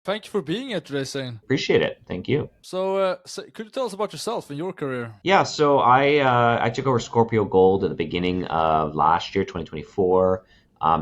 Thank you for being here today, Zayn. Appreciate it. Thank you. So, could you tell us about yourself and your career? Yeah, so I took over Scorpio Gold at the beginning of last year, 2024.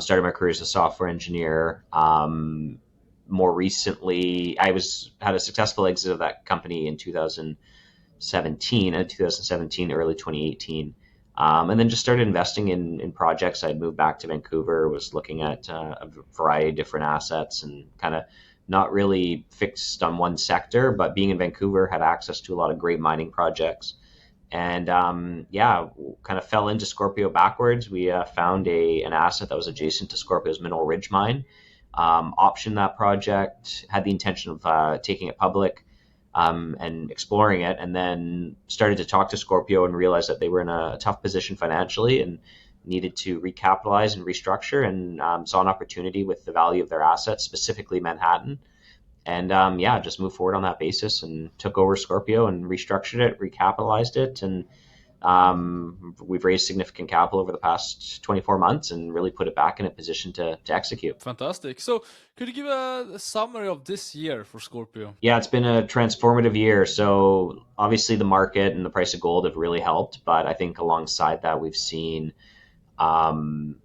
Started my career as a software engineer. More recently, had a successful exit of that company in 2017, early 2018. And then just started investing in projects. I'd moved back to Vancouver, was looking at a variety of different assets and kind of not really fixed on one sector, but being in Vancouver had access to a lot of great mining projects. And yeah, kind of fell into Scorpio backwards. We found an asset that was adjacent to Scorpio's Mineral Ridge mine, optioned that project, had the intention of taking it public and exploring it, and then started to talk to Scorpio and realized that they were in a tough position financially and needed to recapitalize and restructure, and saw an opportunity with the value of their assets, specifically Manhattan. And yeah, just moved forward on that basis and took over Scorpio and restructured it, recapitalized it, and we've raised significant capital over the past 24 months and really put it back in a position to execute. Fantastic. So, could you give a summary of this year for Scorpio? Yeah, it's been a transformative year. So obviously the market and the price of gold have really helped, but I think alongside that we've seen um,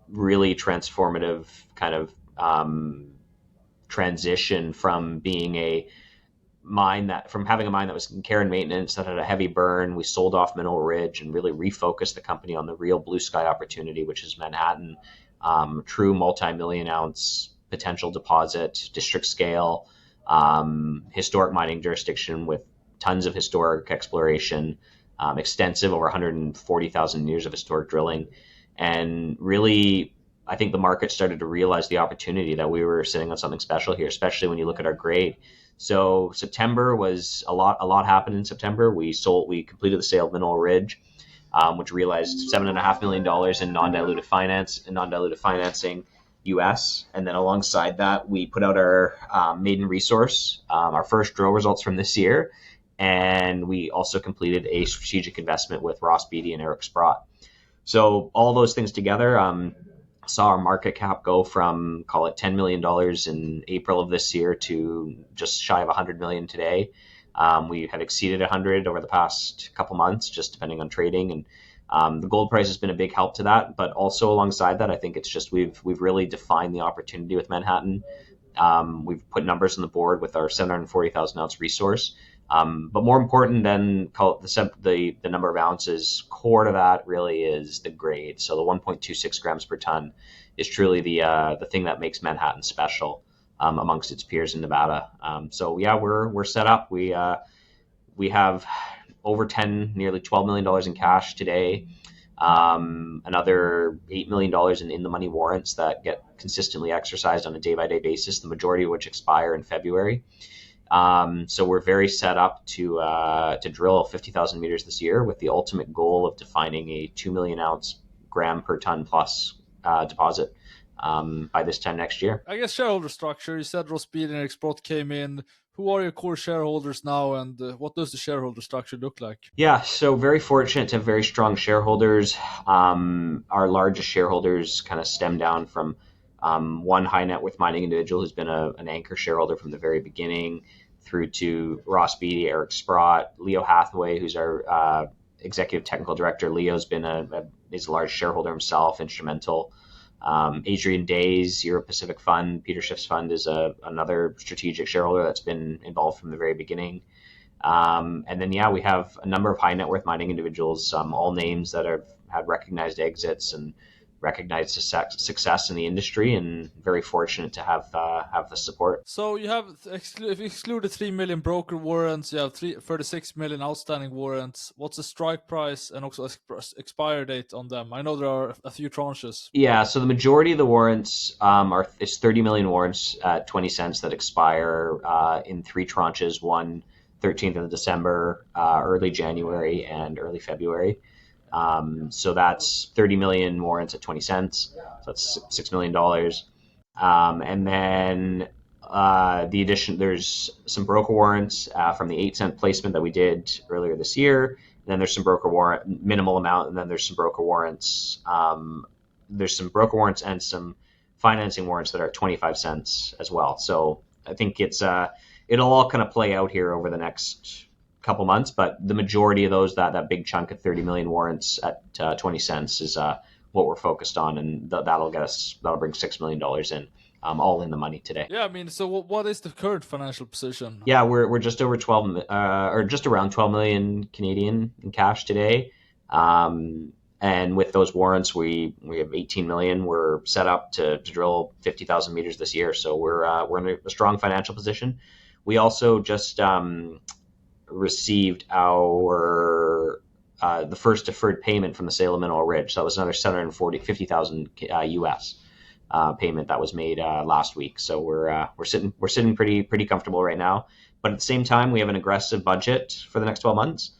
really transformative kind of transition from being a from having a mine that was in care and maintenance that had a heavy burn. We sold off Mineral Ridge and really refocused the company on the real blue sky opportunity, which is Manhattan, true multi-million ounce potential deposit, district scale, historic mining jurisdiction with tons of historic exploration, extensive over 140,000 years of historic drilling, and really I think the market started to realize the opportunity that we were sitting on something special here, especially when you look at our grade. So September was a lot happened in September. We completed the sale of Mineral Ridge, which realized $7.5 million in non-dilutive financing US. And then alongside that, we put out our maiden resource, our first drill results from this year. And we also completed a strategic investment with Ross Beatty and Eric Sprott. So all those things together, saw our market cap go from, call it $10 million in April of this year to just shy of 100 million today. We have exceeded 100 over the past couple months, just depending on trading. And the gold price has been a big help to that. But also alongside that, I think it's just we've really defined the opportunity with Manhattan. We've put numbers on the board with our 740,000 ounce resource. But more important than call it the number of ounces, core to that really is the grade. So the 1.26 grams per ton is truly the thing that makes Manhattan special amongst its peers in Nevada. So yeah, we're set up. We have over 10, nearly $12 million in cash today. Another $8 million in the money warrants that get consistently exercised on a day by day basis, the majority of which expire in February. So we're very set up to drill 50,000 meters this year with the ultimate goal of defining a 2 million ounce gram per ton plus deposit by this time next year. I guess shareholder structure. You said Ross Beatty and Eric Sprott came in. Who are your core shareholders now, and what does the shareholder structure look like? Yeah, so very fortunate to have very strong shareholders. Our largest shareholders kind of stem down from one high net worth mining individual who's been an anchor shareholder from the very beginning, through to Ross Beatty, Eric Sprott, Leo Hathaway, who's our executive technical director. Leo's been is a large shareholder himself, instrumental. Adrian Day's Europe Pacific Fund, Peter Schiff's fund, is another strategic shareholder that's been involved from the very beginning. And then, yeah, we have a number of high net worth mining individuals, all names that have had recognized exits and recognized success in the industry, and very fortunate to have the support. So you have, if you exclude the 3 million broker warrants, you have 36 million outstanding warrants. What's the strike price and also expire date on them? I know there are a few tranches. Yeah, so the majority of the warrants is 30 million warrants at 20 cents that expire in three tranches, one 13th of December, early January, and early February. So that's 30 million warrants at 20 cents. So that's $6 million. And then the addition, there's some broker warrants from the 8 cent placement that we did earlier this year. And then there's some broker warrant, minimal amount. And then there's some broker warrants. There's some broker warrants and some financing warrants that are at 25 cents as well. So I think it'll all kind of play out here over the next couple months, but the majority of those, that big chunk of 30 million warrants at 20 cents is what we're focused on, and that'll bring $6 million in, all in the money today. Yeah, I mean, so what is the current financial position? Yeah, we're just over 12 or just around 12 million Canadian in cash today. And with those warrants, we have 18 million. We're set up to drill 50,000 meters this year, so we're in a strong financial position. We also just received our the first deferred payment from the sale of Mineral Ridge. So that was another 750,000 US payment that was made last week. So we're sitting pretty comfortable right now. But at the same time, we have an aggressive budget for the next 12 months.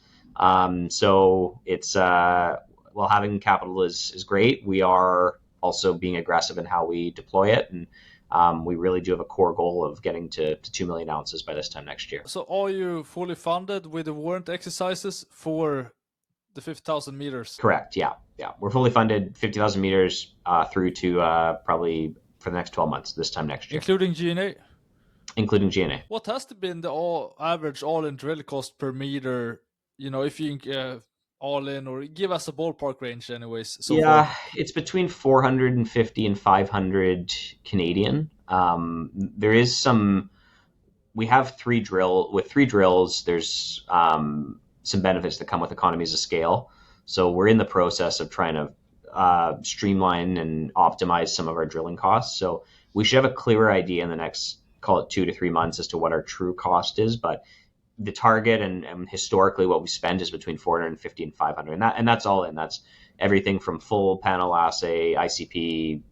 So it's while having capital is great, we are also being aggressive in how we deploy it, and we really do have a core goal of getting to 2 million ounces by this time next year. So are you fully funded with the warrant exercises for the 50,000 meters? Correct. Yeah. We're fully funded 50,000 meters through to probably for the next 12 months, this time next year. Including G&A? Including G&A. What has been the average all-in drill cost per meter, if you all in, or give us a ballpark range anyways? So far? It's between 450 and 500 Canadian. There is we have three drills, there's some benefits that come with economies of scale. So we're in the process of trying to streamline and optimize some of our drilling costs. So we should have a clearer idea in the next, call it 2 to 3 months, as to what our true cost is. But the target and historically what we spend is between 450 and 500, and that's all in. That's everything from full panel assay, ICP,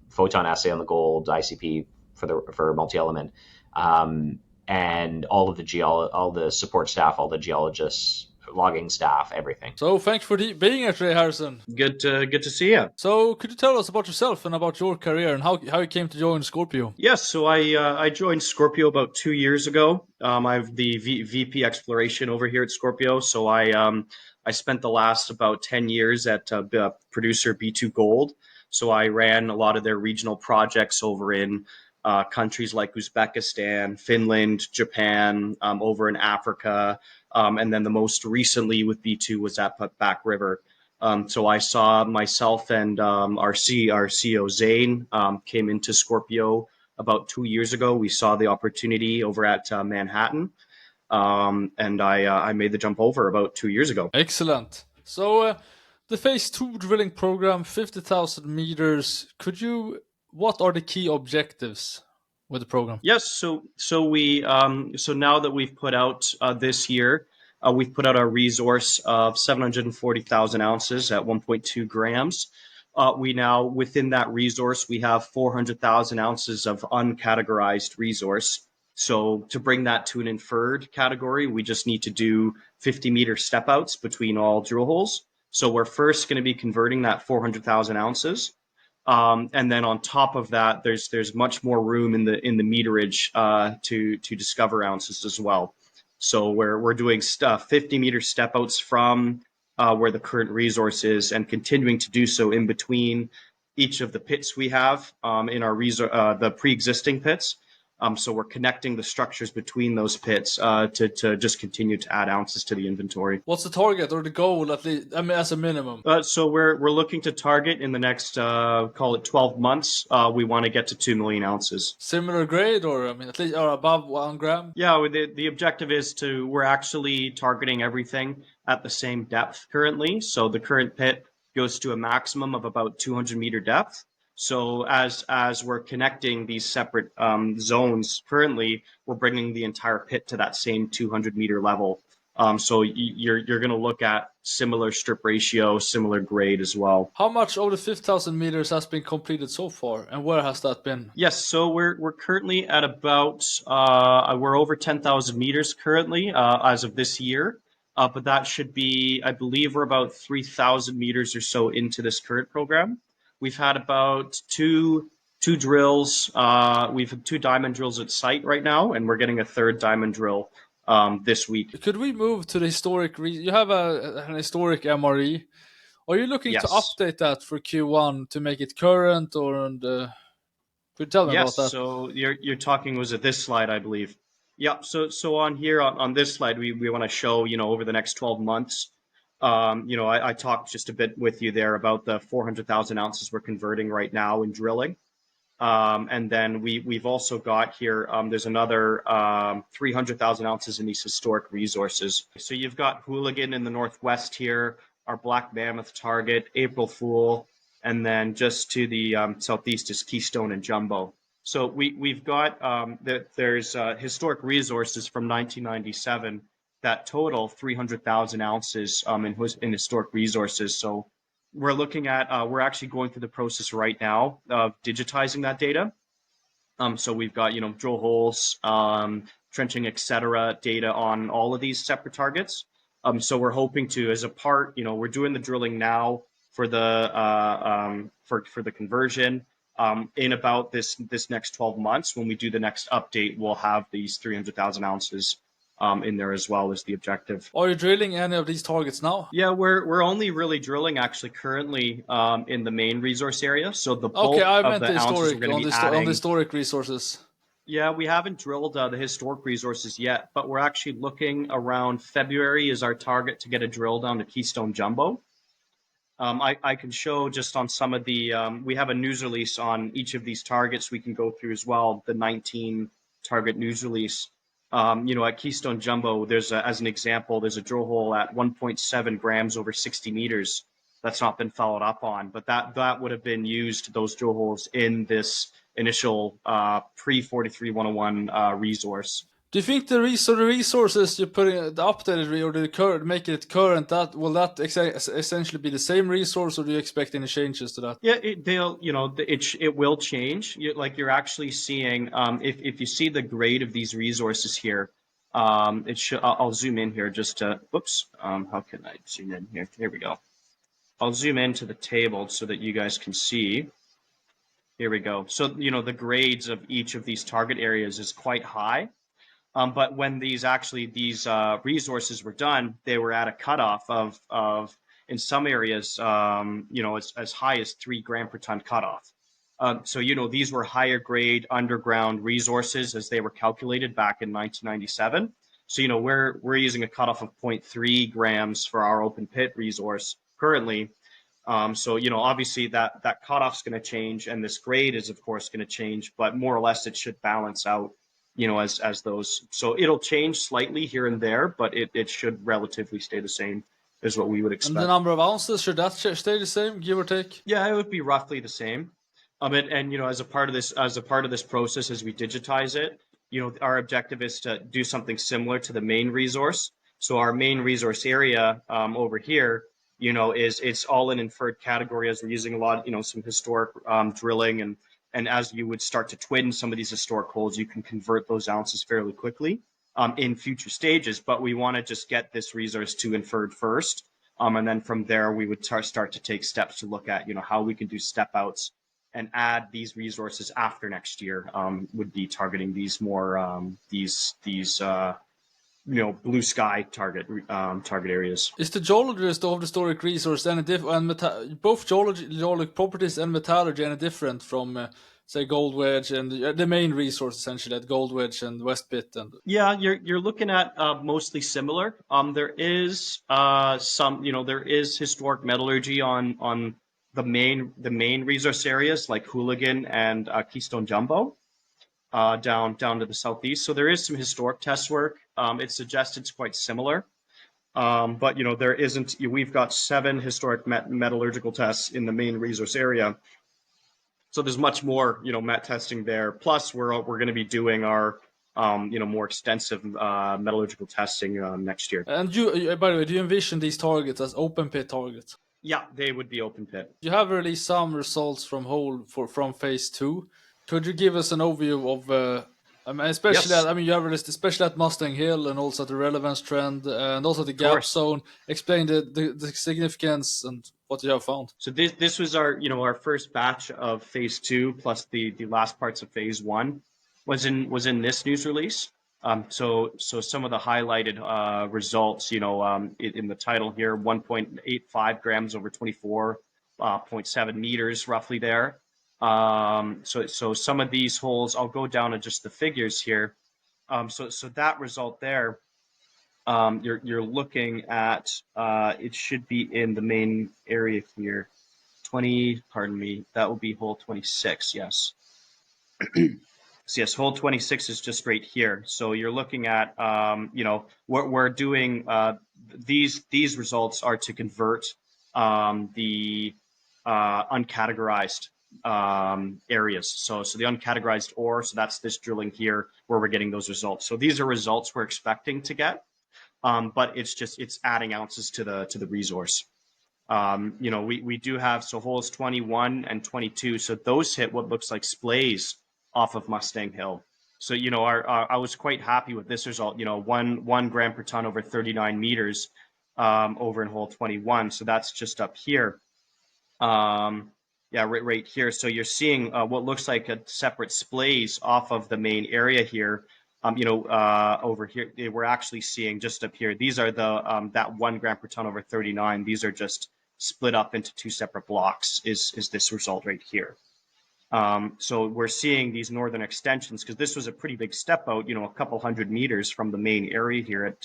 photon assay on the gold, ICP for multi-element, and all the support staff, all the geologists, logging staff, everything. So thanks for being here today, Harrison. Good to see you. So could you tell us about yourself and about your career and how you came to join Scorpio? Yes, so I joined Scorpio about 2 years ago. I'm the VP exploration over here at Scorpio. So I spent the last about 10 years at producer B2 Gold. So I ran a lot of their regional projects over in countries like Uzbekistan, Finland, Japan, over in Africa. And then the most recently with B2 was at Back River. So I saw myself and our CEO Zayn came into Scorpio about 2 years ago. We saw the opportunity over at Manhattan, and I made the jump over about 2 years ago. Excellent. So the Phase 2 drilling program, 50,000 meters. What are the key objectives with the program? Yes, so now that we've put out this year, we've put out our resource of 740,000 ounces at 1.2 grams. We now, within that resource, we have 400,000 ounces of uncategorized resource. So to bring that to an inferred category, we just need to do 50-meter step outs between all drill holes. So we're first going to be converting that 400,000 ounces. And then on top of that, there's much more room in the meterage to discover ounces as well. So we're doing 50-meter step outs from where the current resource is, and continuing to do so in between each of the pits we have in our the pre-existing pits. So we're connecting the structures between those pits to just continue to add ounces to the inventory. What's the target or the goal, at least, I mean, as a minimum? So we're looking to target in the next, call it 12 months, we want to get to 2 million ounces. Similar grade, or I mean, at least, or above 1 gram? Yeah, the objective is we're actually targeting everything at the same depth currently. So the current pit goes to a maximum of about 200-meter depth. So as we're connecting these separate zones currently, we're bringing the entire pit to that same 200-meter level. So you're going to look at similar strip ratio, similar grade as well. How much of the 50,000 meters has been completed so far, and where has that been? Yes, so we're currently at about we're over 10,000 meters currently as of this year. But that should be, I believe, we're about 3,000 meters or so into this current program. We've had about two drills. We've had 2 diamond drills at site right now, and we're getting a 3rd diamond drill this week. Could we move to the historic? You have an historic MRE. Are you looking to update that for Q1 to make it current, or could Could you tell me Yes. about that? So you're talking, was it this slide, I believe? Yeah. So on here on this slide, we want to show, over the next 12 months. I talked just a bit with you there about the 400,000 ounces we're converting right now in drilling. And then we've also got here, there's another 300,000 ounces in these historic resources. So you've got Hooligan in the northwest here, our Black Mammoth target, April Fool, and then just to the southeast is Keystone and Jumbo. So we've got there's historic resources from 1997 that total 300,000 ounces in historic resources. So we're looking at, we're actually going through the process right now of digitizing that data. So we've got, drill holes, trenching, etc., data on all of these separate targets. So we're hoping to, as a part, we're doing the drilling now for the for the conversion. In about this next 12 months, when we do the next update, we'll have these 300,000 ounces in there as well as the objective. Are you drilling any of these targets now? Yeah, we're only really drilling actually currently in the main resource area. So the bulk Okay, I of meant the the ounces we're historic, going to be on the adding. historic resources. Yeah, we haven't drilled the historic resources yet, but we're actually looking around February is our target to get a drill down to Keystone Jumbo. I can show just on some of the, we have a news release on each of these targets we can go through as well, the 19 target news release. At Keystone Jumbo, as an example, there's a drill hole at 1.7 grams over 60 meters that's not been followed up on, but that would have been used, those drill holes, in this initial pre-43-101 resource. Do you think the resources you're putting, the updated or the current, making it current, that will that essentially be the same resource, or do you expect any changes to that? Yeah, it will change. You're actually seeing, if you see the grade of these resources here, it should. I'll zoom in here just to. Whoops. How can I zoom in here? Here we go. I'll zoom into the table so that you guys can see. Here we go. So the grades of each of these target areas is quite high. But when these resources were done, they were at a cutoff of in some areas, as high as 3 gram per ton cutoff. So these were higher grade underground resources as they were calculated back in 1997. So we're using a cutoff of 0.3 grams for our open pit resource currently. So obviously that cutoff's going to change, and this grade is of course going to change, but more or less it should balance out. As those, so it'll change slightly here and there, but it should relatively stay the same, is what we would expect. And the number of ounces, should that stay the same, give or take? Yeah, it would be roughly the same. And as a part of this process, as we digitize it, our objective is to do something similar to the main resource. So our main resource area over here, it's all in inferred category, as we're using a lot, some historic drilling, and as you would start to twin some of these historic holes, you can convert those ounces fairly quickly in future stages. But we want to just get this resource to inferred first. And then from there, we would start to take steps to look at, how we can do step outs and add these resources after next year. Would be targeting these more, blue sky target areas. Is the geology of the historic resource any different, and both geologic properties and metallurgy any different from, say, Gold Wedge and the main resource essentially at Gold Wedge and West Pit? And yeah, you're looking at mostly similar. There is there is historic metallurgy on the main resource areas like Hooligan and Keystone Jumbo. Down to the southeast. So there is some historic test work. It suggests it's quite similar. But there isn't. We've got 7 historic metallurgical tests in the main resource area. So there's much more, met testing there. Plus, we're going to be doing our more extensive metallurgical testing next year. And by the way, do you envision these targets as open pit targets? Yeah, they would be open pit. You have released some results from phase 2. Could you give us an overview of, especially Yes. you have released especially at Mustang Hill and also the relevance trend and also the gap zone. Explain the significance and what you have found. So this was our first batch of phase 2 plus the last parts of phase 1 was in this news release. So some of the highlighted results, in the title here, 1.85 grams over 24.7 meters roughly there. So some of these holes, I'll go down to just the figures here. So that result there, you're looking at, it should be in the main area here. 20, pardon me, that will be hole 26, yes. So yes, hole 26 is just right here. So you're looking at, we're doing, these results are to convert the uncategorized areas. So the uncategorized ore, so that's this drilling here where we're getting those results. So these are results we're expecting to get, but it's adding ounces to the resource. We do have, so holes 21 and 22, so those hit what looks like splays off of Mustang Hill. So, I was quite happy with this result, 1 gram per ton over 39 meters over in hole 21. So that's just up here. Right here. So you're seeing what looks like a separate splays off of the main area here. Over here, we're actually seeing just up here. These are the that 1 gram per ton over 39. These are just split up into 2 separate blocks. Is this result right here? So we're seeing these northern extensions because this was a pretty big step out. A couple hundred meters from the main area here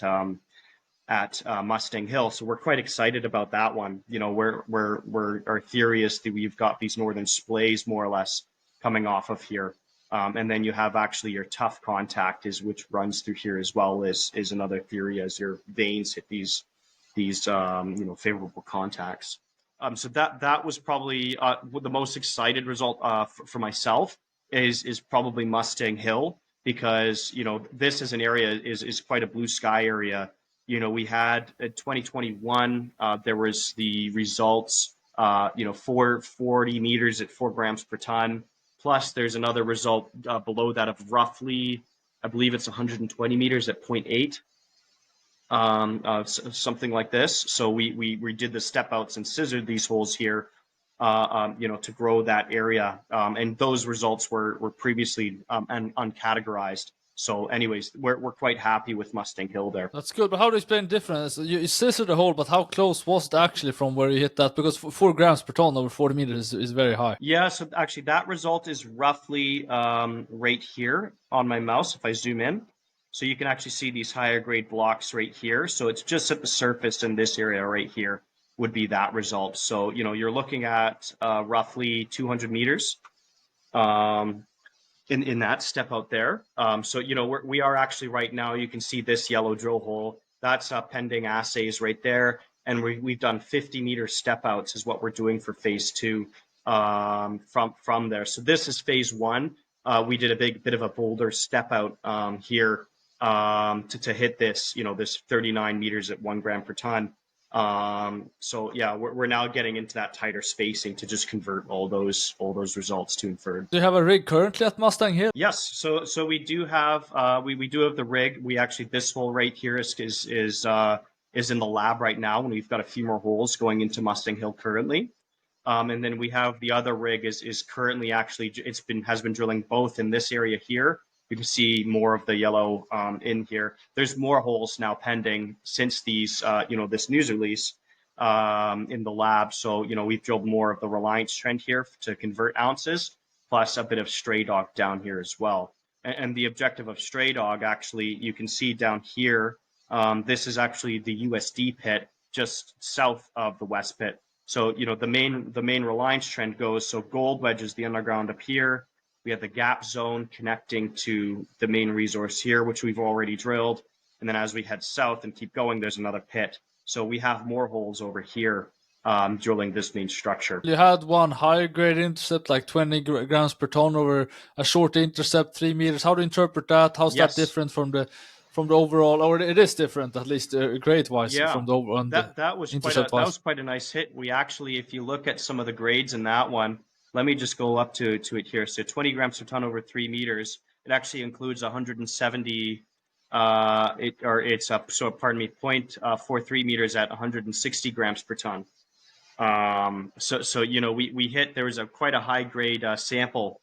at Mustang Hill. So we're quite excited about that one. Our theory is that we've got these northern splays more or less coming off of here. And then you have actually your tough contact which runs through here as well is another theory as your veins hit these favorable contacts. So that was probably the most excited result for myself is probably Mustang Hill because this is an area is quite a blue sky area. We had in 2021 there was the results 440 meters at 4 grams per ton. Plus, there's another result below that of roughly, I believe it's 120 meters at 0.8, something like this. So we did the step outs and scissored these holes here, to grow that area. And those results were previously uncategorized. So anyways, we're quite happy with Mustang Hill there. That's good, but how do you explain the difference? You scissored the hole, but how close was it actually from where you hit that? Because 4 grams per ton over 40 meters is very high. Yeah, so actually that result is roughly right here on my mouse if I zoom in. So you can actually see these higher grade blocks right here. So it's just at the surface in this area right here would be that result. So, you're looking at roughly 200 meters. In that step out there. So, we are actually right now, you can see this yellow drill hole. That's pending assays right there. And we've done 50-meter step outs is what we're doing for phase 2 from there. So this is phase 1. We did a bit of a boulder step out here to hit this, this 39 meters at 1 gram per ton. So yeah, we're now getting into that tighter spacing to just convert all those results to inferred. Do you have a rig currently at Mustang Hill? Yes, so we do have we do have the rig. We actually, this hole right here is in the lab right now, and we've got a few more holes going into Mustang Hill currently. And then we have the other rig is currently actually has been drilling both in this area here. You can see more of the yellow in here. There's more holes now pending since these, this news release in the lab. So, we've drilled more of the Reliance trend here to convert ounces, plus a bit of Stray Dog down here as well. And the objective of Stray Dog, actually, you can see down here, this is actually the USD pit just south of the West pit. So, the main Reliance trend goes, so gold wedges the underground up here. We have the gap zone connecting to the main resource here, which we've already drilled. And then as we head south and keep going, there's another pit. So we have more holes over here drilling this main structure. You had one higher grade intercept, like 20 grams per ton over a short intercept, 3 meters. How do you interpret that? How's that different from the overall, or it is different at least grade wise from the overall? That was quite a nice hit. We actually, if you look at some of the grades in that one, let me just go up to it here. So 20 grams per ton over 3 meters. It actually includes 170. It's up. So pardon me, 0.43 meters at 160 grams per ton. So we hit. There was quite a high grade sample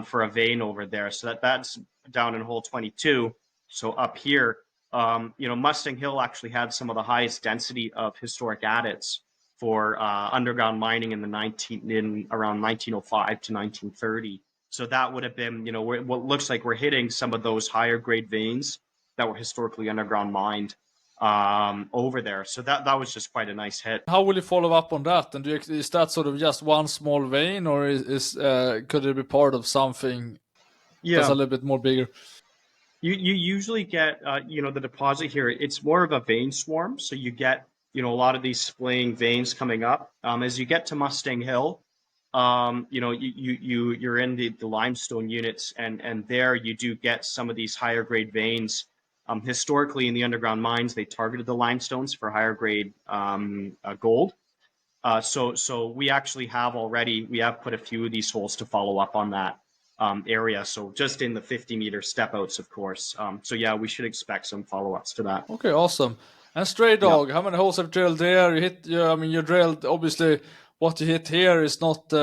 for a vein over there. So that's down in hole 22. So up here, Mustang Hill actually had some of the highest density of historic adits for underground mining in around 1905 to 1930. So that would have been, what looks like we're hitting some of those higher grade veins that were historically underground mined over there. So that was just quite a nice hit. How will you follow up on that? And is that sort of just one small vein, or could it be part of something that's a little bit more bigger? You usually get the deposit here. It's more of a vein swarm, so you get a lot of these splaying veins coming up. As you get to Mustang Hill, you're in the limestone units, and there you do get some of these higher grade veins. Historically, in the underground mines, they targeted the limestones for higher grade gold. So we actually have put a few of these holes to follow up on that area. So just in the 50-meter step outs, of course. So yeah, we should expect some follow-ups to that. Okay, awesome. And Stray Dog, how many holes have you drilled there? You drilled, obviously, what you hit here is not,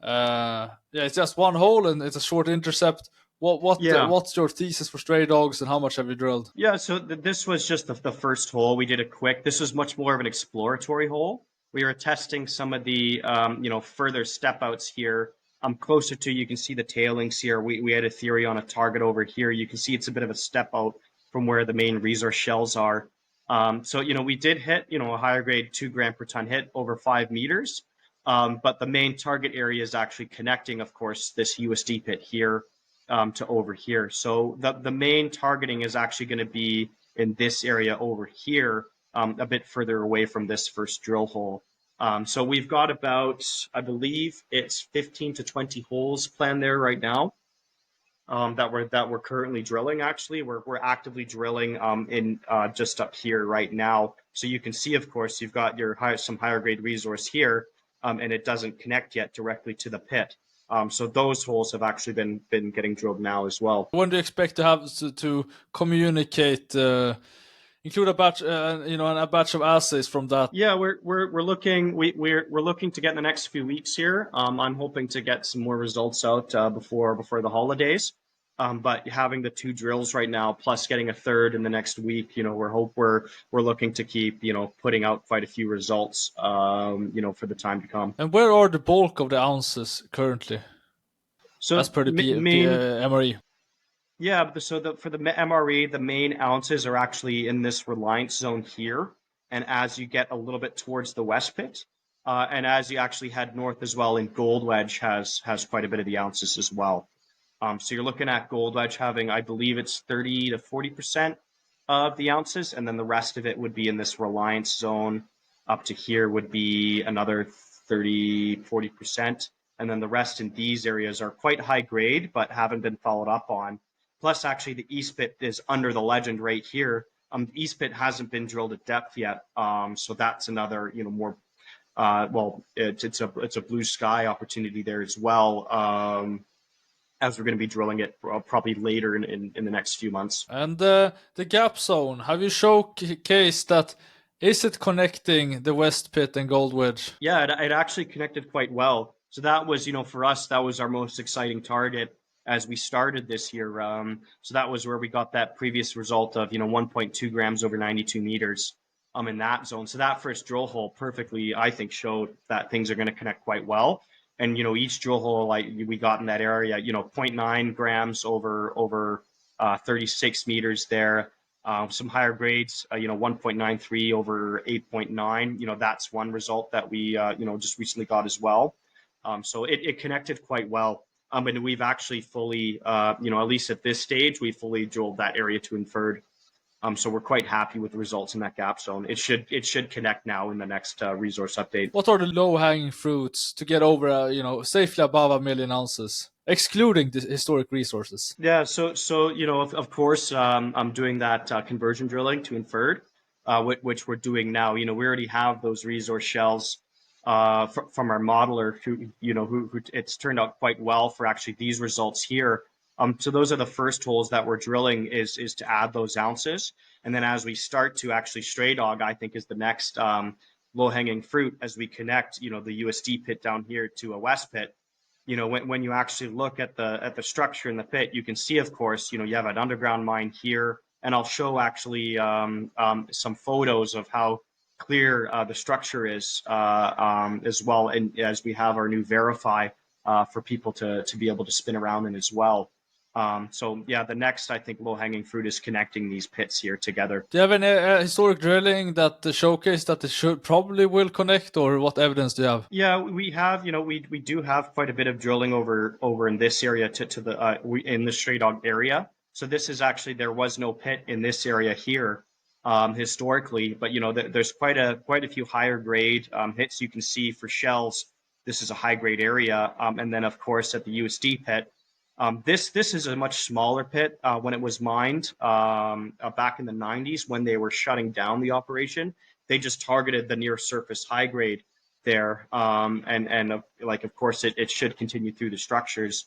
it's just one hole and it's a short intercept. What's your thesis for Stray Dogs, and how much have you drilled? Yeah, so this was just the first hole. We did it quick. This was much more of an exploratory hole. We were testing some of the, further step outs here. Closer to, you can see the tailings here. We had a theory on a target over here. You can see it's a bit of a step out from where the main resource shells are. So we did hit, a higher grade 2 gram per ton hit over 5 meters. But the main target area is actually connecting, of course, this USD pit here to over here. So the main targeting is actually going to be in this area over here, a bit further away from this first drill hole. So we've got about, I believe it's 15 to 20 holes planned there right now that we're currently drilling. Actually, we're actively drilling in just up here right now. So you can see, of course, you've got some higher grade resource here, and it doesn't connect yet directly to the pit. So those holes have actually been getting drilled now as well. When do you expect to have to communicate? Include a batch, a batch of assays from that. Yeah, we're looking to get in the next few weeks here. I'm hoping to get some more results out before the holidays. But having the 2 drills right now, plus getting a third in the next week, we're looking to keep putting out quite a few results, for the time to come. And where are the bulk of the ounces currently? So as per the MRE. Yeah, for the MRE, the main ounces are actually in this reliance zone here. And as you get a little bit towards the west pit, and as you actually head north as well, and Gold Wedge has quite a bit of the ounces as well. So you're looking at Gold Wedge having, I believe it's 30 to 40% of the ounces, and then the rest of it would be in this reliance zone. Up to here would be another 30, 40%. And then the rest in these areas are quite high grade, but haven't been followed up on. Plus, actually, the East Pit is under the legend right here. The East Pit hasn't been drilled at depth yet, so that's another, more. It's a blue sky opportunity there as well. As we're going to be drilling it probably later in the next few months. And the gap zone, have you showcased that? Is it connecting the West Pit and Gold Wedge? Yeah, it actually connected quite well. So that was, for us, that was our most exciting target as we started this year. So that was where we got that previous result of, 1.2 grams over 92 meters in that zone. So that first drill hole perfectly, I think, showed that things are going to connect quite well. And, each drill hole we got in that area, 0.9 grams over 36 meters there. Some higher grades, 1.93 over 8.9. That's one result that we, just recently got as well. So it connected quite well. And we've actually fully, at least at this stage, we fully drilled that area to inferred. So we're quite happy with the results in that gap zone. It should connect now in the next resource update. What are the low-hanging fruits to get over, safely above 1 million ounces, excluding the historic resources? Yeah, so of course, I'm doing that conversion drilling to inferred, which we're doing now. We already have those resource shells from our modeler, who it's turned out quite well for actually these results here. So those are the first holes that we're drilling is to add those ounces. And then as we start to actually Stray Dog, I think is the next low-hanging fruit as we connect, the USD pit down here to a West pit. When you actually look at the structure in the pit, you can see, of course, you have an underground mine here. And I'll show actually some photos of how clear the structure is as well, and as we have our new VRIFY for people to be able to spin around in as well. So yeah, the next, I think, low-hanging fruit is connecting these pits here together. Do you have any historic drilling that showcase that it should probably will connect, or what evidence do you have? Yeah, we have, we do have quite a bit of drilling over in this area to the in the Stray Dog area. So this is actually, there was no pit in this area here historically, but there's quite a few higher grade hits you can see for shells. This is a high grade area, and then of course at the USD pit. This is a much smaller pit. When it was mined back in the 90s, when they were shutting down the operation, they just targeted the near surface high grade there, and like, of course, it should continue through the structures.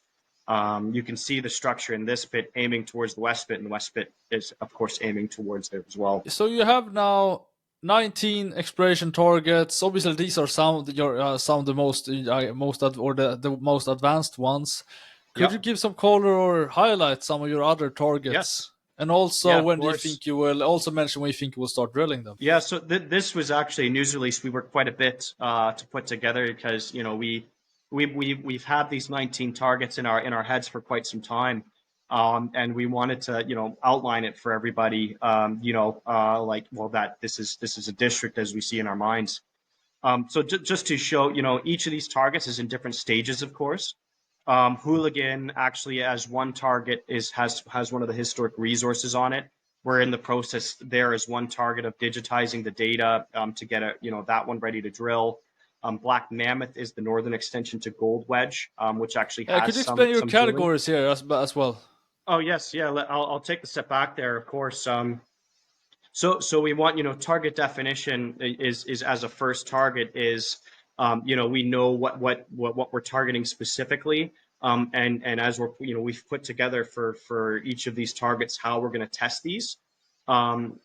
You can see the structure in this pit aiming towards the west pit, and the west pit is, of course, aiming towards there as well. So you have now 19 exploration targets. Obviously, these are some of the most advanced ones. Could you give some color or highlight some of your other targets? Yes. And also, Yeah, when do you think you will also mention when you think you will start drilling them? Yeah, so this was actually a news release we worked quite a bit to put together, because we've had these 19 targets in our heads for quite some time, and we wanted to outline it for everybody, that this is a district as we see in our minds. So just to show, each of these targets is in different stages, of course. Hooligan actually, as one target, has one of the historic resources on it. We're in the process there as one target of digitizing the data to get that one ready to drill. Black Mammoth is the northern extension to Gold Wedge, which actually has could you explain your categories here as well? Oh yes, yeah. I'll take the step back there, of course. So we want, target definition is as a first target is, we know what we're targeting specifically, and as we've put together for each of these targets how we're going to test these. So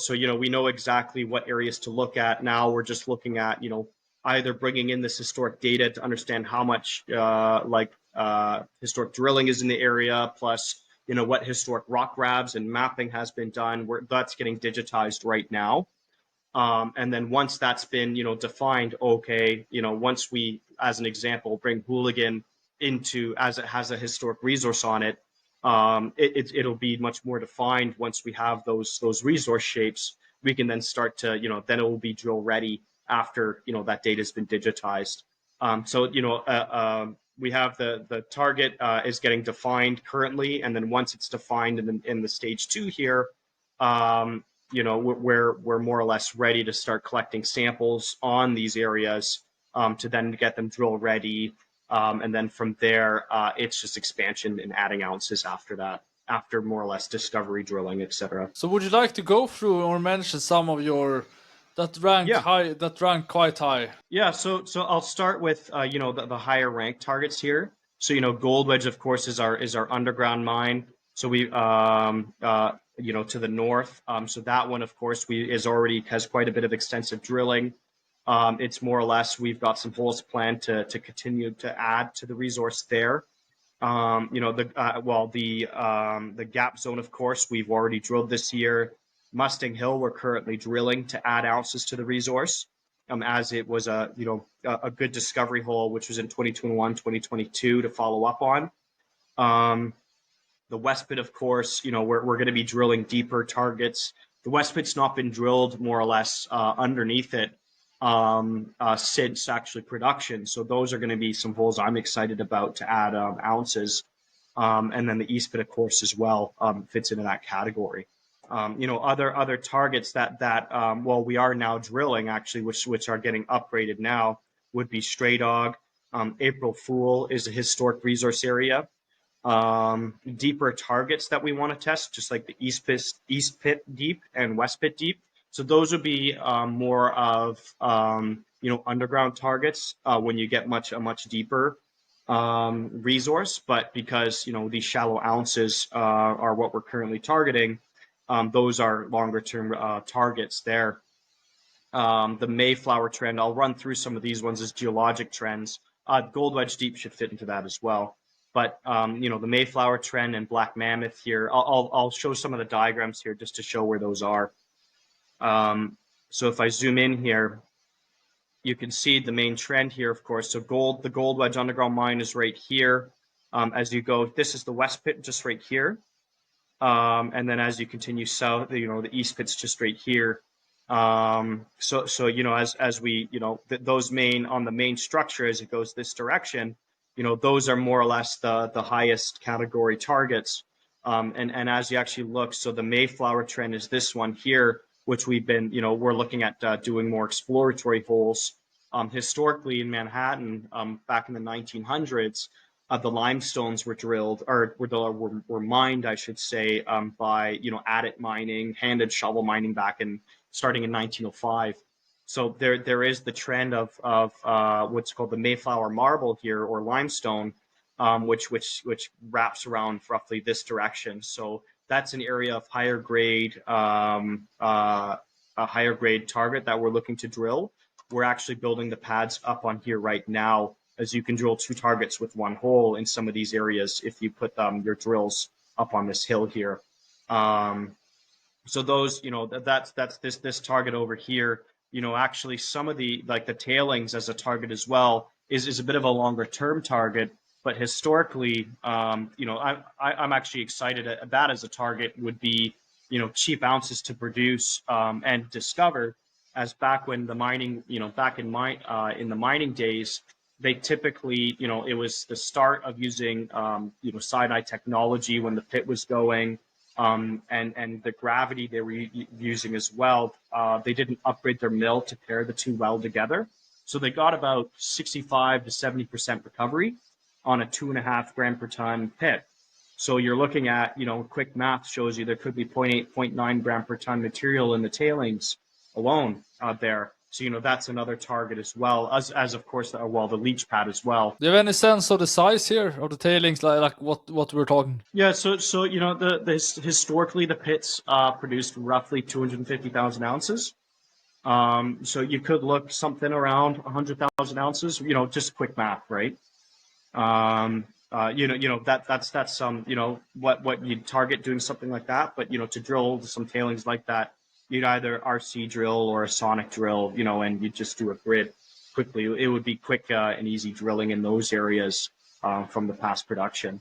we know exactly what areas to look at. Now we're just looking at either bringing in this historic data to understand how much historic drilling is in the area, plus what historic rock grabs and mapping has been done. That's getting digitized right now. And then once that's been, defined, okay, once we, as an example, bring Hooligan into, as it has a historic resource on it, it'll be much more defined. Once we have those resource shapes, we can then start to, then it will be drill ready after, that data has been digitized. We have the target is getting defined currently, and then once it's defined in the stage 2 here, we're more or less ready to start collecting samples on these areas to then get them drill ready, and then from there it's just expansion and adding ounces after that, after more or less discovery drilling, etc. So would you like to go through or mention some of your that rank quite high? Yeah, so I'll start with the higher ranked targets here. So Gold Wedge, of course, is our underground mine. So we to the north. So that one, of course, has quite a bit of extensive drilling. It's more or less, we've got some holes planned to continue to add to the resource there. The gap zone, of course, we've already drilled this year. Mustang Hill, we're currently drilling to add ounces to the resource, as it was a good discovery hole, which was in 2021, 2022 to follow up on. The West Pit, of course, we're going to be drilling deeper targets. The West Pit's not been drilled more or less underneath it since actually production. So those are going to be some holes I'm excited about to add ounces. And then the East Pit, of course, as well, fits into that category. Other targets that we are now drilling, actually, which are getting upgraded now, would be Stray Dog. April Fool is a historic resource area. Deeper targets that we want to test, just like the East Pit Deep and West Pit Deep. So those would be more of underground targets when you get a much deeper resource. But because these shallow ounces are what we're currently targeting, those are longer term targets there. The Mayflower trend, I'll run through some of these ones as geologic trends. Gold Wedge Deep should fit into that as well. But the Mayflower trend and Black Mammoth here, I'll show some of the diagrams here just to show where those are. So if I zoom in here, you can see the main trend here, of course. So the Gold Wedge underground mine is right here. As you go, this is the west pit just right here. And then as you continue south, the east pit's just right here. So as we, those on the main structure, as it goes this direction, those are more or less the highest category targets. And as you actually look, so the Mayflower trend is this one here, which we're looking at doing more exploratory holes. Historically in Manhattan, back in the 1900s, the limestones were drilled, or were mined, I should say, by adit mining, hand and shovel mining starting in 1905. So there is the trend of what's called the Mayflower marble here, or limestone, which wraps around roughly this direction. So that's an area of higher grade, a higher grade target that we're looking to drill. We're actually building the pads up on here right now, as you can drill 2 targets with 1 hole in some of these areas if you put your drills up on this hill here. So those, that's this target over here. Actually some of the tailings as a target as well is a bit of a longer term target. But historically, I'm actually excited at that as a target would be, cheap ounces to produce and discover. As back when the mining, back in the mining days, they typically, it was the start of using, cyanide technology when the pit was going, and the gravity they were using as well. They didn't upgrade their mill to pair the two well together, so they got about 65 to 70% recovery on a 2.5 gram per ton pit. So you're looking at, quick math shows you there could be 0.8, 0.9 gram per ton material in the tailings alone out there. So, that's another target as well, as of course, the leach pad as well. Do you have any sense of the size here of the tailings, like what we're talking? Yeah, so historically the pits produced roughly 250,000 ounces. So you could look something around 100,000 ounces, just quick math, right? That's what you'd target doing something like that. But to drill some tailings like that, you'd either RC drill or a sonic drill, and you just do a grid quickly. It would be quick and easy drilling in those areas from the past production.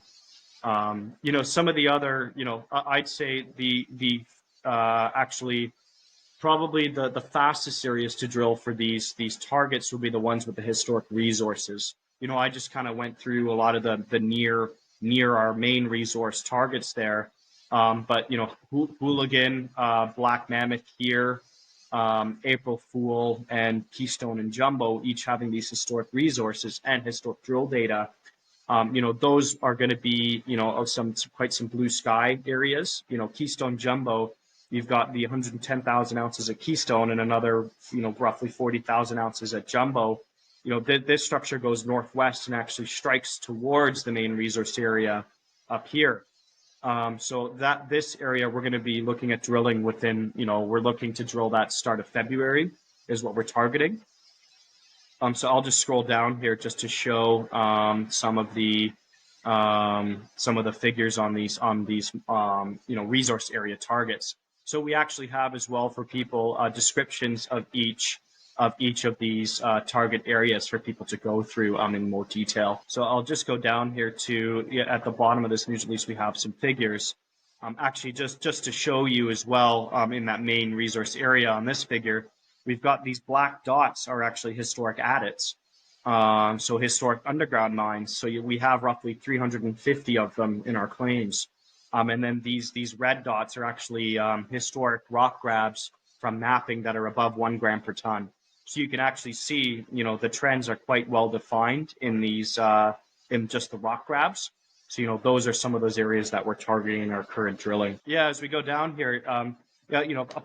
Some of the other, I'd say the actually probably the fastest areas to drill for these targets would be the ones with the historic resources. I just kind of went through a lot of the near our main resource targets there. But Hooligan, Black Mammoth here, April Fool, and Keystone and Jumbo, each having these historic resources and historic drill data. Those are going to be, quite some blue sky areas. Keystone Jumbo, you've got the 110,000 ounces at Keystone and another, roughly 40,000 ounces at Jumbo. This structure goes northwest and actually strikes towards the main resource area up here. So this area we're going to be looking at drilling within, we're looking to drill that start of February is what we're targeting. So I'll just scroll down here just to show some of the figures on these resource area targets. So we actually have as well for people descriptions of each of these target areas for people to go through in more detail. So I'll just go down here to at the bottom of this news release we have some figures. Actually, just to show you as well in that main resource area on this figure. We've got these black dots are actually historic adits, so historic underground mines. So we have roughly 350 of them in our claims. And then these red dots are actually historic rock grabs from mapping that are above 1 gram per ton. So you can actually see, the trends are quite well defined in these, in just the rock grabs. So, those are some of those areas that we're targeting in our current drilling. Yeah, as we go down here,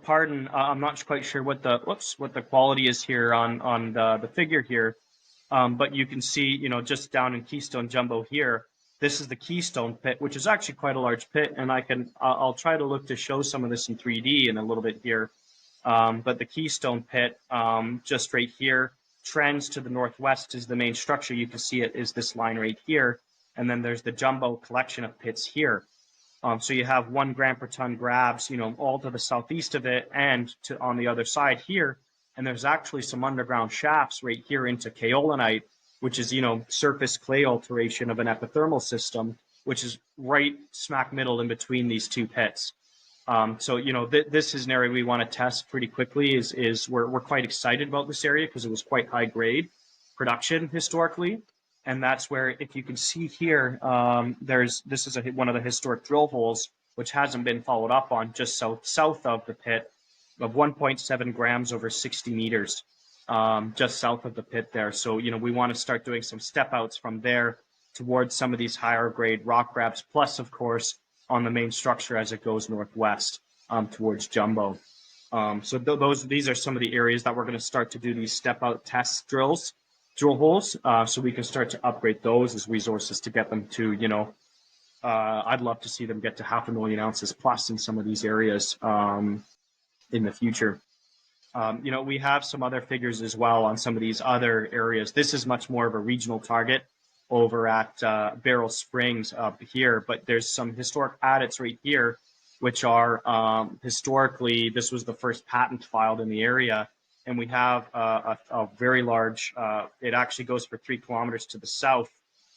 pardon, I'm not quite sure what the quality is here on the figure here, but you can see, just down in Keystone Jumbo here, this is the Keystone pit, which is actually quite a large pit, and I'll try to look to show some of this in 3D in a little bit here. But the Keystone pit, just right here, trends to the northwest is the main structure. You can see it is this line right here, and then there's the Jumbo collection of pits here. So you have 1 gram per ton grabs, all to the southeast of it and on the other side here. And there's actually some underground shafts right here into kaolinite, which is, surface clay alteration of an epithermal system, which is right smack middle in between these two pits. So, this is an area we want to test pretty quickly. We're quite excited about this area because it was quite high grade production historically. And that's where, if you can see here, this is one of the historic drill holes, which hasn't been followed up on, just south of the pit, of 1.7 grams over 60 meters, just south of the pit there. So, we want to start doing some step outs from there towards some of these higher grade rock grabs, plus, of course, on the main structure as it goes northwest towards Jumbo. So these are some of the areas that we're going to start to do these step out test drill holes, so we can start to upgrade those as resources to get them to, I'd love to see them get to 500,000 ounces plus in some of these areas in the future. We have some other figures as well on some of these other areas. This is much more of a regional target over at Barrel Springs up here, but there's some historic adits right here, which are historically, this was the first patent filed in the area. And we have a very large, it actually goes for 3 kilometers to the south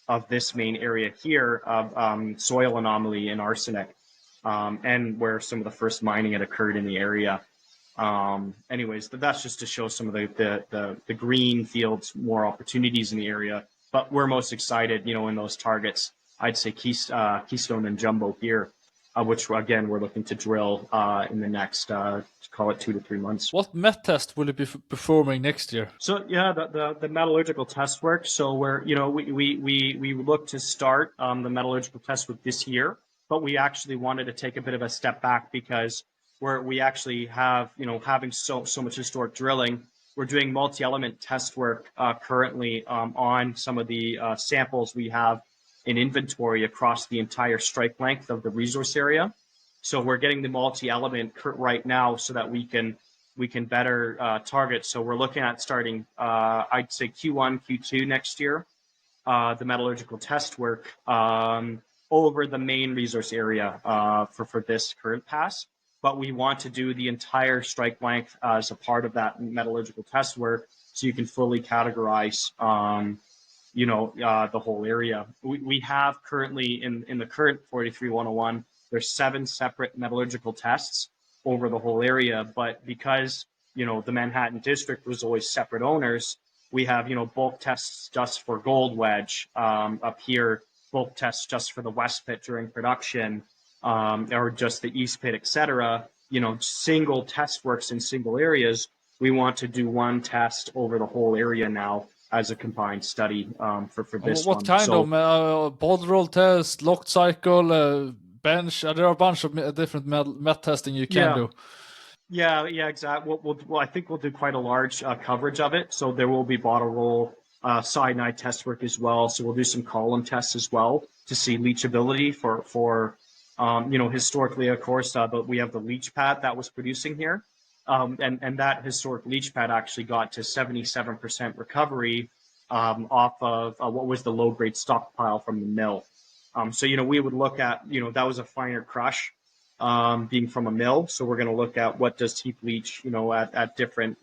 of this main area here of soil anomaly and arsenic, and where some of the first mining had occurred in the area. Anyways, that's just to show some of the green fields, more opportunities in the area. But we're most excited, in those targets, I'd say Keystone and Jumbo here, which, again, we're looking to drill in the next, call it 2 to 3 months. What met test will it be performing next year? So, yeah, the Metallurgical Testworks. So we look to start the Metallurgical Testwork this year, but we actually wanted to take a bit of a step back because we actually have, having so much historic drilling, we're doing multi-element test work currently on some of the samples we have in inventory across the entire strike length of the resource area. So we're getting the multi-element right now so that we can better target. So we're looking at starting, I'd say Q1, Q2 next year, the metallurgical test work over the main resource area for this current pass. But we want to do the entire strike length as a part of that metallurgical test work, so you can fully categorize, the whole area. We have currently in the current 43-101, there's 7 separate metallurgical tests over the whole area. But because the Manhattan district was always separate owners, we have bulk tests just for Gold Wedge up here, bulk tests just for the West Pit during production. Or just the East Pit, etc. Single test works in single areas. We want to do one test over the whole area now as a combined study for this one. What kind of ball roll test, locked cycle, bench? There are a bunch of different met testing you can do. Yeah, exactly. Well, I think we'll do quite a large coverage of it. So there will be bottle roll, cyanide test work as well. So we'll do some column tests as well to see leachability for historically, of course, but we have the leach pad that was producing here. And that historic leach pad actually got to 77% recovery off of what was the low-grade stockpile from the mill. So, we would look at, that was a finer crush being from a mill. So we're going to look at what does heap leach, at different,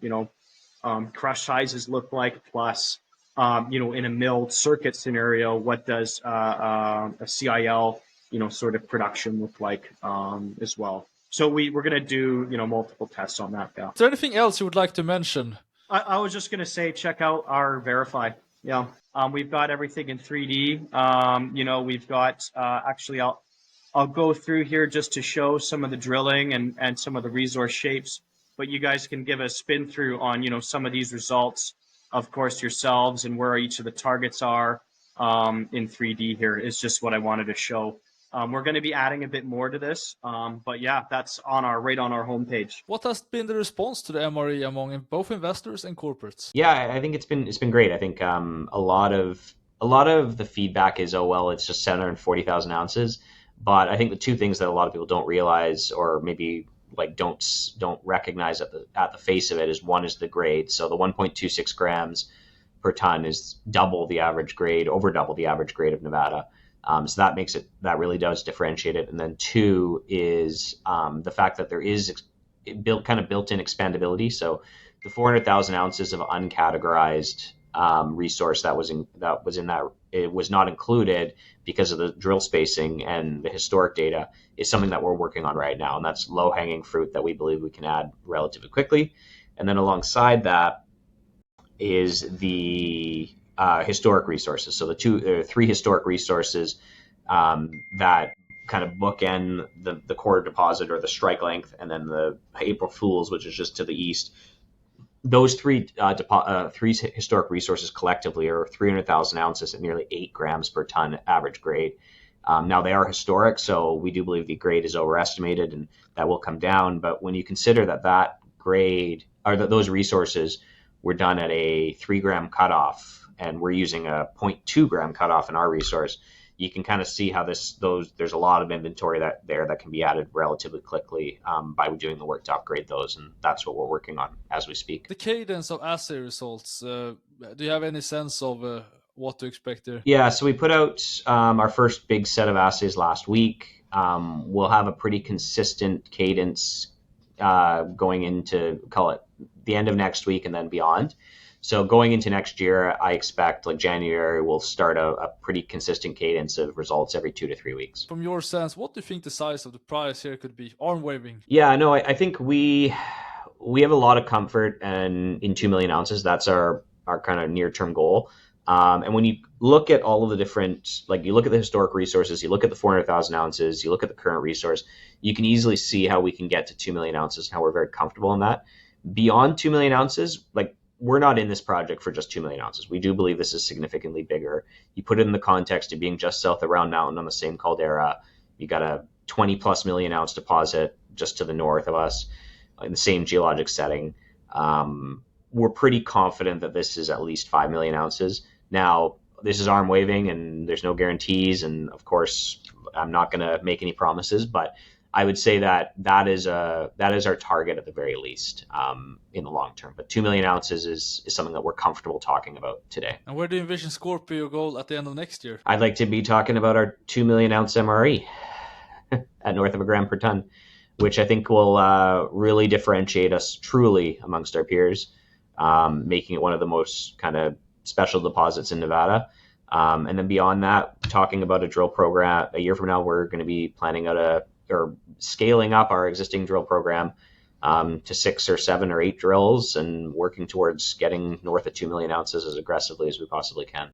crush sizes look like, plus, in a milled circuit scenario, what does a CIL sort of production look like as well. So we're going to do, multiple tests on that. Yeah. Is there anything else you would like to mention? I was just going to say, check out our VRIFY. Yeah. We've got everything in 3D. We've got, actually, I'll go through here just to show some of the drilling and some of the resource shapes, but you guys can give a spin through on, some of these results, of course, yourselves, and where each of the targets are in 3D here is just what I wanted to show. We're going to be adding a bit more to this, but yeah, that's right on our homepage. What has been the response to the MRE among both investors and corporates? Yeah, I think it's been great. I think a lot of the feedback is, oh well, it's just 740,000 ounces. But I think the two things that a lot of people don't realize, or maybe like don't recognize at the face of it, is one is the grade. So the 1.26 grams per ton is double the average grade, over double the average grade of Nevada. So that really does differentiate it. And then 2 is the fact that there is built-in expandability. So the 400,000 ounces of uncategorized resource that was in that, it was not included because of the drill spacing and the historic data, is something that we're working on right now, and that's low-hanging fruit that we believe we can add relatively quickly. And then alongside that is the historic resources. So the 3 historic resources that kind of bookend the core deposit, or the strike length, and then the April Fools, which is just to the east. Those 3 historic resources collectively are 300,000 ounces at nearly 8 grams per ton average grade. Now they are historic, so we do believe the grade is overestimated, and that will come down. But when you consider that grade, or those resources were done at a 3 gram cutoff, and we're using a 0.2 gram cutoff in our resource, you can kind of see how there's a lot of inventory that can be added relatively quickly by doing the work to upgrade those, and that's what we're working on as we speak. The cadence of assay results, do you have any sense of what to expect there? Yeah, so we put out our first big set of assays last week. We'll have a pretty consistent cadence going into, call it, the end of next week and then beyond. So going into next year, I expect like January, we'll start a pretty consistent cadence of results every 2 to 3 weeks. From your sense, what do you think the size of the prize here could be? Arm waving. Yeah, no, I think we have a lot of comfort in 2 million ounces. That's our kind of near-term goal. And when you look at all of the different, like you look at the historic resources, you look at the 400,000 ounces, you look at the current resource, you can easily see how we can get to 2 million ounces and how we're very comfortable in that. Beyond 2 million ounces, like, we're not in this project for just 2 million ounces. We do believe this is significantly bigger. You put it in the context of being just south of Round Mountain on the same caldera. You got a 20 plus million ounce deposit just to the north of us in the same geologic setting. We're pretty confident that this is at least 5 million ounces. Now, this is arm waving and there's no guarantees. And of course, I'm not going to make any promises, but I would say that is our target at the very least in the long term. But 2 million ounces is something that we're comfortable talking about today. And where do you envision Scorpio gold at the end of next year? I'd like to be talking about our 2 million ounce MRE at north of a gram per ton, which I think will really differentiate us truly amongst our peers, making it one of the most kind of special deposits in Nevada. And then beyond that, talking about a drill program. A year from now, we're going to be planning out scaling up our existing drill program to 6 or 7 or 8 drills, and working towards getting north of 2 million ounces as aggressively as we possibly can.